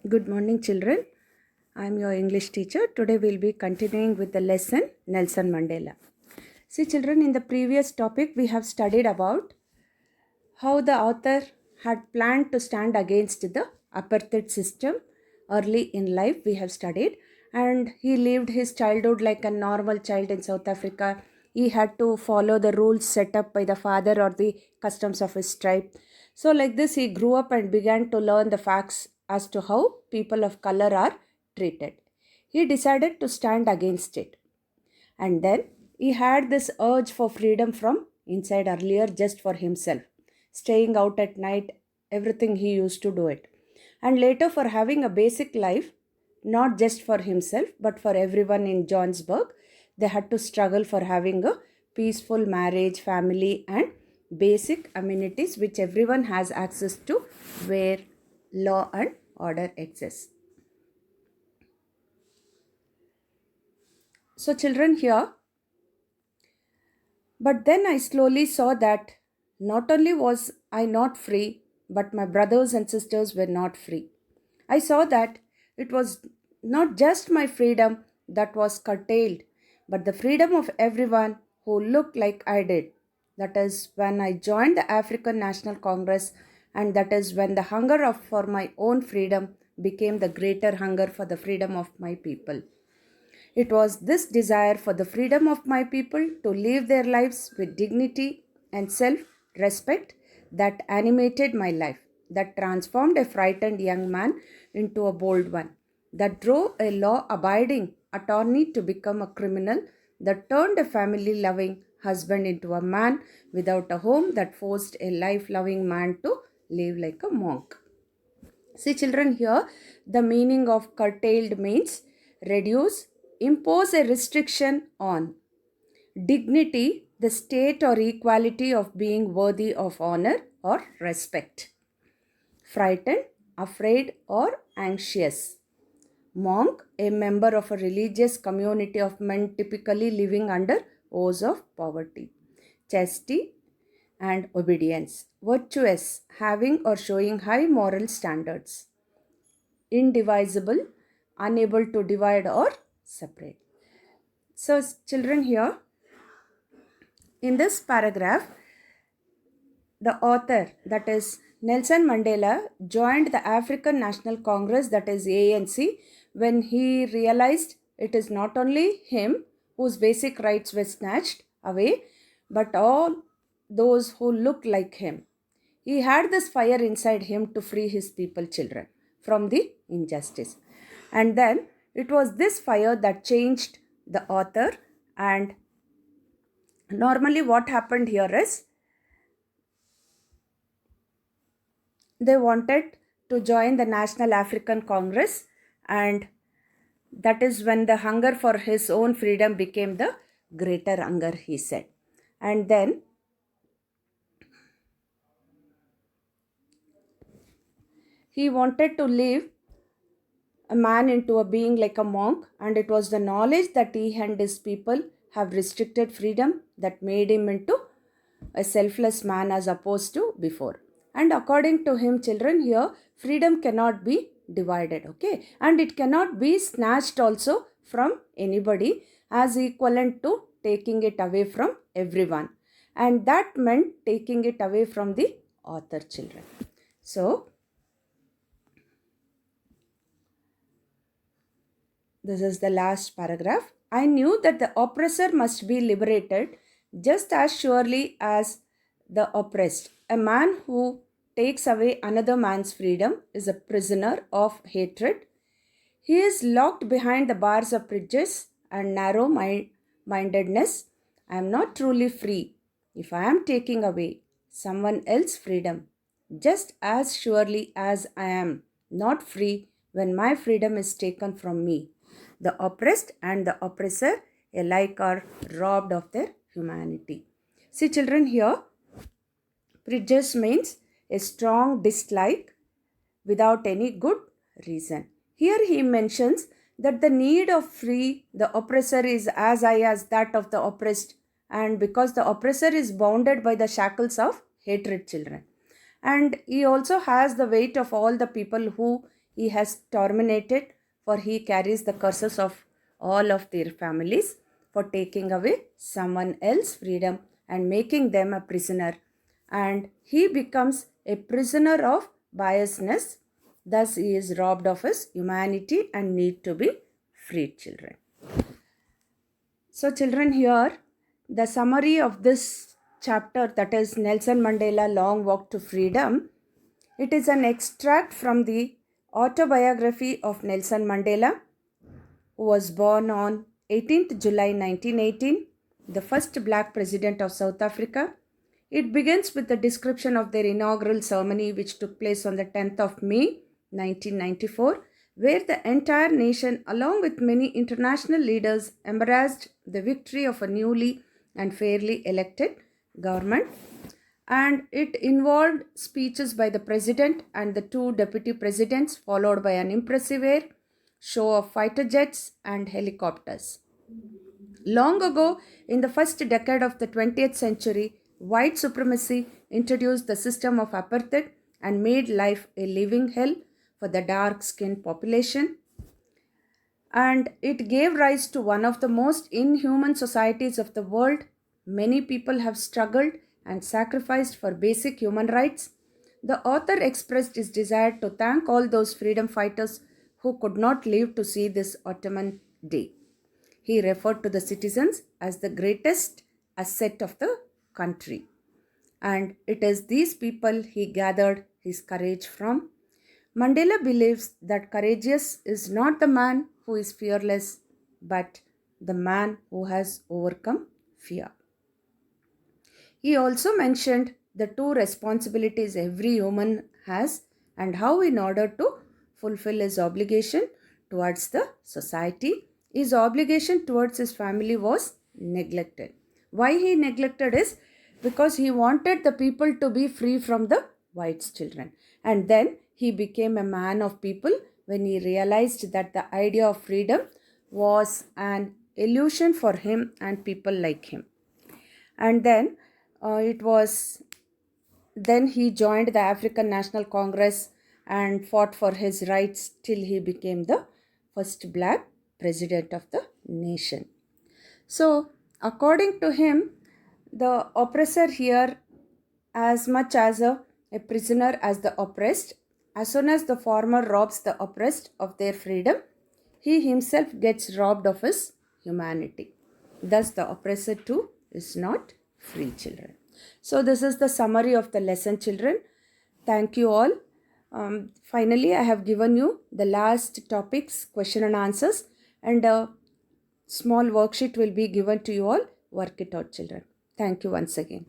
Good morning, children. I am your English teacher. Today we'll be continuing with the lesson Nelson Mandela. See, children, in the previous topic we have studied about how the author had planned to stand against the apartheid system early in life. We have studied, and he lived his childhood like a normal child in South Africa. He had to follow the rules set up by the father or the customs of his tribe. So, like this, he grew up and began to learn the facts as to how people of color are treated. He decided to stand against it. And then he had this urge for freedom from inside earlier just for himself. Staying out at night, everything he used to do it. And later for having a basic life, not just for himself but for everyone in Johannesburg. They had to struggle for having a peaceful marriage, family, and basic amenities which everyone has access to where law and order exists. So, children, here, but then I slowly saw that not only was I not free, but my brothers and sisters were not free. I saw that it was not just my freedom that was curtailed, but the freedom of everyone who looked like I did. That is when I joined the African National Congress, and that is when the hunger for my own freedom became the greater hunger for the freedom of my people. It was this desire for the freedom of my people to live their lives with dignity and self respect that animated my life, that transformed a frightened young man into a bold one, that drove a law abiding attorney to become a criminal, that turned a family loving husband into a man without a home, that forced a life loving man to live like a monk. See, children, here the meaning of curtailed means reduce, impose a restriction on dignity, the state or equality of being worthy of honor or respect. Frightened, afraid, or anxious. Monk, a member of a religious community of men typically living under oaths of poverty. Chastity and obedience. Virtuous, having or showing high moral standards. Indivisible, unable to divide or separate. So, children, here in this paragraph, the author, that is Nelson Mandela, joined the African National Congress, that is ANC, when he realized it is not only him whose basic rights were snatched away, but all those who look like him. He had this fire inside him to free his people, children, from the injustice. And then it was this fire that changed the author. And normally, what happened here is they wanted to join the National African Congress, and that is when the hunger for his own freedom became the greater hunger, he said. And then he wanted to live a man into a being like a monk, and it was the knowledge that he and his people have restricted freedom that made him into a selfless man as opposed to before. And according to him, children, here freedom cannot be divided, okay, and it cannot be snatched also from anybody, as equivalent to taking it away from everyone, and that meant taking it away from the author, children. So this is the last paragraph. I knew that the oppressor must be liberated just as surely as the oppressed. A man who takes away another man's freedom is a prisoner of hatred. He is locked behind the bars of prejudice and narrow mindedness. I am not truly free if I am taking away someone else's freedom, just as surely as I am not free when my freedom is taken from me. The oppressed and the oppressor alike are robbed of their humanity. See, children, here prejudice means a strong dislike without any good reason. Here he mentions that the need of free the oppressor is as high as that of the oppressed, and because the oppressor is bounded by the shackles of hatred, children. And he also has the weight of all the people who he has terminated, for he carries the curses of all of their families for taking away someone else's freedom and making them a prisoner. And he becomes a prisoner of biasness. Thus, he is robbed of his humanity and need to be freed, children. So, children, here the summary of this chapter, that is Nelson Mandela Long Walk to Freedom. It is an extract from the autobiography of Nelson Mandela, who was born on 18th July 1918, the first black president of South Africa. It begins with a description of their inaugural ceremony, which took place on the 10th of May 1994, where the entire nation, along with many international leaders, embraced the victory of a newly and fairly elected government. And it involved speeches by the president and the two deputy presidents, followed by an impressive air show of fighter jets and helicopters. Long ago, in the first decade of the 20th century, white supremacy introduced the system of apartheid and made life a living hell for the dark-skinned population. And it gave rise to one of the most inhuman societies of the world. Many people have struggled and sacrificed for basic human rights. The author expressed his desire to thank all those freedom fighters who could not live to see this autumn day. He referred to the citizens as the greatest asset of the country. And it is these people he gathered his courage from. Mandela believes that courageous is not the man who is fearless, but the man who has overcome fear. He also mentioned the two responsibilities every human has and how, in order to fulfill his obligation towards the society, his obligation towards his family was neglected. Why he neglected is because he wanted the people to be free from the whites, children. And then he became a man of people when he realized that the idea of freedom was an illusion for him and people like him. And then then he joined the African National Congress and fought for his rights till he became the first black president of the nation. So, according to him, the oppressor here as much as a prisoner as the oppressed. As soon as the former robs the oppressed of their freedom, he himself gets robbed of his humanity. Thus, the oppressor too is not free, children. So, this is the summary of the lesson, children. Thank you all. Finally, I have given you the last topics, question and answers, and a small worksheet will be given to you all. Work it out, children. Thank you once again.